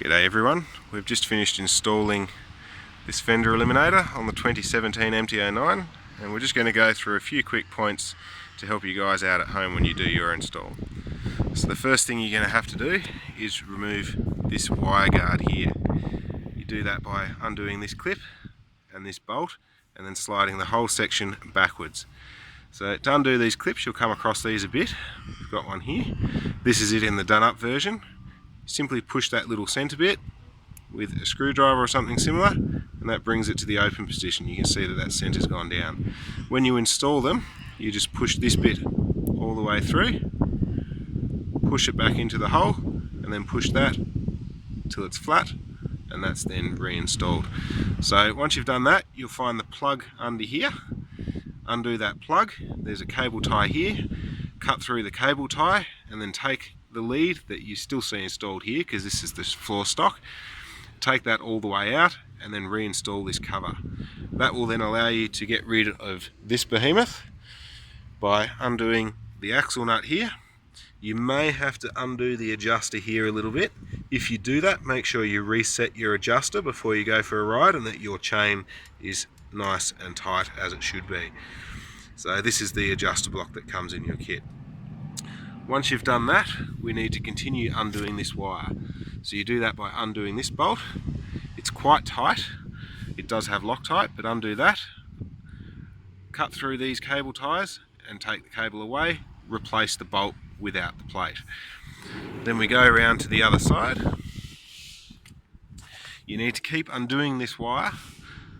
G'day everyone, we've just finished installing this fender eliminator on the 2017 MT-09 and we're just going to go through a few quick points to help you guys out at home when you do your install. So the first thing you're going to have to do is remove this wire guard here. You do that by undoing this clip and this bolt and then sliding the whole section backwards. So to undo these clips you'll come across these a bit. We've got one here. This is it in the done up version. Simply push that little centre bit with a screwdriver or something similar and that brings it to the open position. You can see that that centre's gone down. When you install them you just push this bit all the way through, push it back into the hole and then push that till it's flat and that's then reinstalled. So once you've done that you'll find the plug under here. Undo that plug, there's a cable tie here, cut through the cable tie and then take the lead that you still see installed here because this is the floor stock, take that all the way out and then reinstall this cover. That will then allow you to get rid of this behemoth by undoing the axle nut here. You may have to undo the adjuster here a little bit. If you do that, make sure you reset your adjuster before you go for a ride and that your chain is nice and tight as it should be. So this is the adjuster block that comes in your kit. Once you've done that, we need to continue undoing this wire. So you do that by undoing this bolt. It's quite tight. It does have Loctite, but undo that. Cut through these cable ties and take the cable away. Replace the bolt without the plate. Then we go around to the other side. You need to keep undoing this wire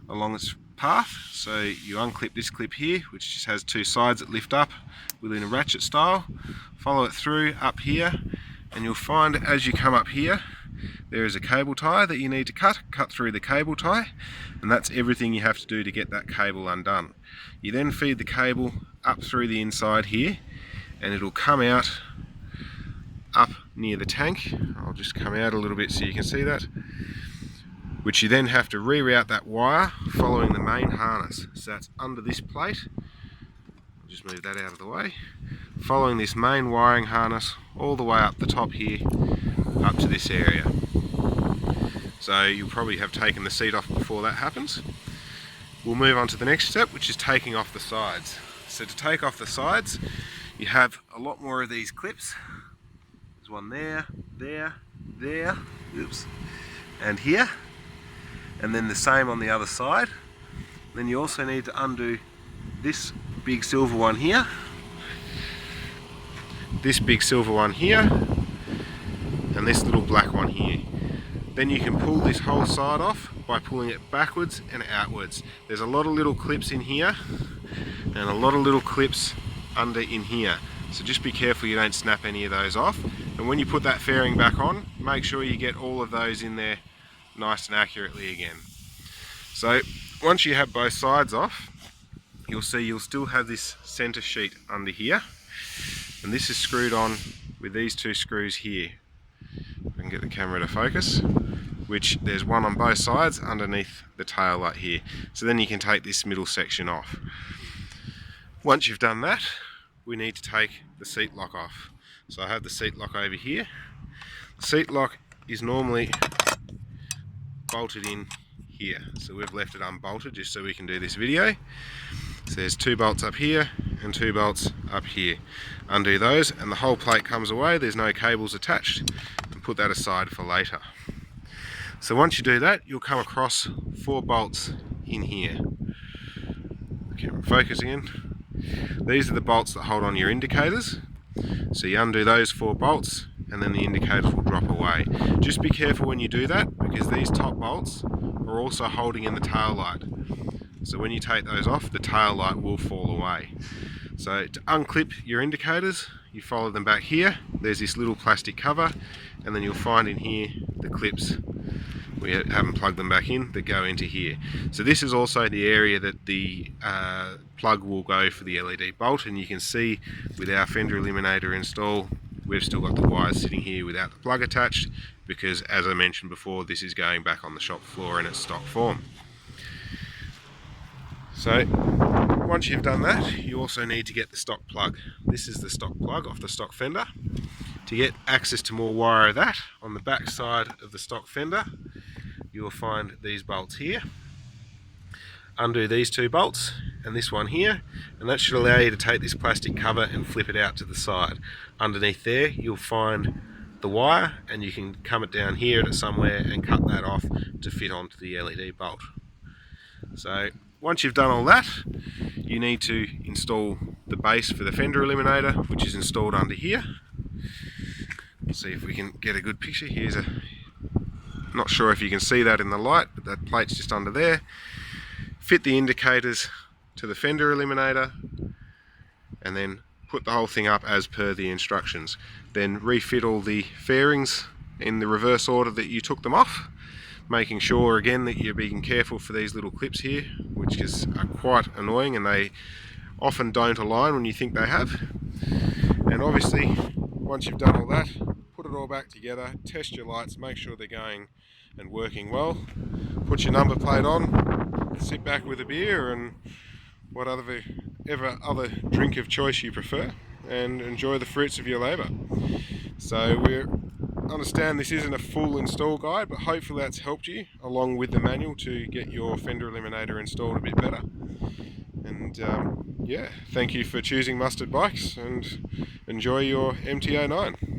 along its path. So you unclip this clip here, which just has two sides that lift up within a ratchet style. Follow it through up here and you'll find as you come up here there is a cable tie that you need to cut through the cable tie, and that's everything you have to do to get that cable undone. You then feed the cable up through the inside here and it'll come out up near the tank. I'll just come out a little bit so you can see that, which you then have to reroute that wire following the main harness. So that's under this plate. I'll just move that out of the way. Following this main wiring harness all the way up the top here, up to this area. So you'll probably have taken the seat off before that happens. We'll move on to the next step, which is taking off the sides. So to take off the sides, you have a lot more of these clips. There's one there, oops, and here. And then the same on the other side. Then you also need to undo this big silver one here, this big silver one here, and this little black one here. Then you can pull this whole side off by pulling it backwards and outwards. There's a lot of little clips in here and a lot of little clips under in here. So just be careful you don't snap any of those off. And when you put that fairing back on, make sure you get all of those in there nice and accurately again. So once you have both sides off, you'll see you'll still have this center sheet under here, and this is screwed on with these two screws here. If I can get the camera to focus, which there's one on both sides underneath the tail light here. So then you can take this middle section off. Once you've done that, we need to take the seat lock off. So I have the seat lock over here. The seat lock is normally bolted in here, so we've left it unbolted just so we can do this video. So there's two bolts up here and two bolts up here. Undo those and the whole plate comes away. There's no cables attached, and put that aside for later. So once you do that, you'll come across 4 bolts in here. Camera focus again. These are the bolts that hold on your indicators. So you undo those 4 bolts and then the indicators will drop away. Just be careful when you do that because these top bolts are also holding in the tail light. So when you take those off, the tail light will fall away. So to unclip your indicators, you follow them back here. There's this little plastic cover and then you'll find in here the clips. We haven't plugged them back in, that go into here. So this is also the area that the plug will go for the LED bolt, and you can see with our fender eliminator install we've still got the wires sitting here without the plug attached because, as I mentioned before, this is going back on the shop floor in its stock form. So once you've done that, you also need to get the stock plug. This is the stock plug off the stock fender. To get access to more wire of that, on the back side of the stock fender, you will find these bolts here. Undo these two bolts and this one here, and that should allow you to take this plastic cover and flip it out to the side. Underneath there you'll find the wire, and you can come it down here to somewhere and cut that off to fit onto the LED bolt. So once you've done all that, you need to install the base for the fender eliminator, which is installed under here. Let's see if we can get a good picture. Here's a, not sure if you can see that in the light, but that plate's just under there. Fit the indicators to the fender eliminator and then put the whole thing up as per the instructions. Then refit all the fairings in the reverse order that you took them off, making sure again that you're being careful for these little clips here, which are quite annoying, and they often don't align when you think they have. And obviously once you've done all that, put it all back together, test your lights, make sure they're going and working well, put your number plate on, sit back with a beer and whatever other drink of choice you prefer, and enjoy the fruits of your labour. So we understand this isn't a full install guide, but hopefully that's helped you along with the manual to get your fender eliminator installed a bit better. And yeah, thank you for choosing Mustard Bikes, and enjoy your MT-09.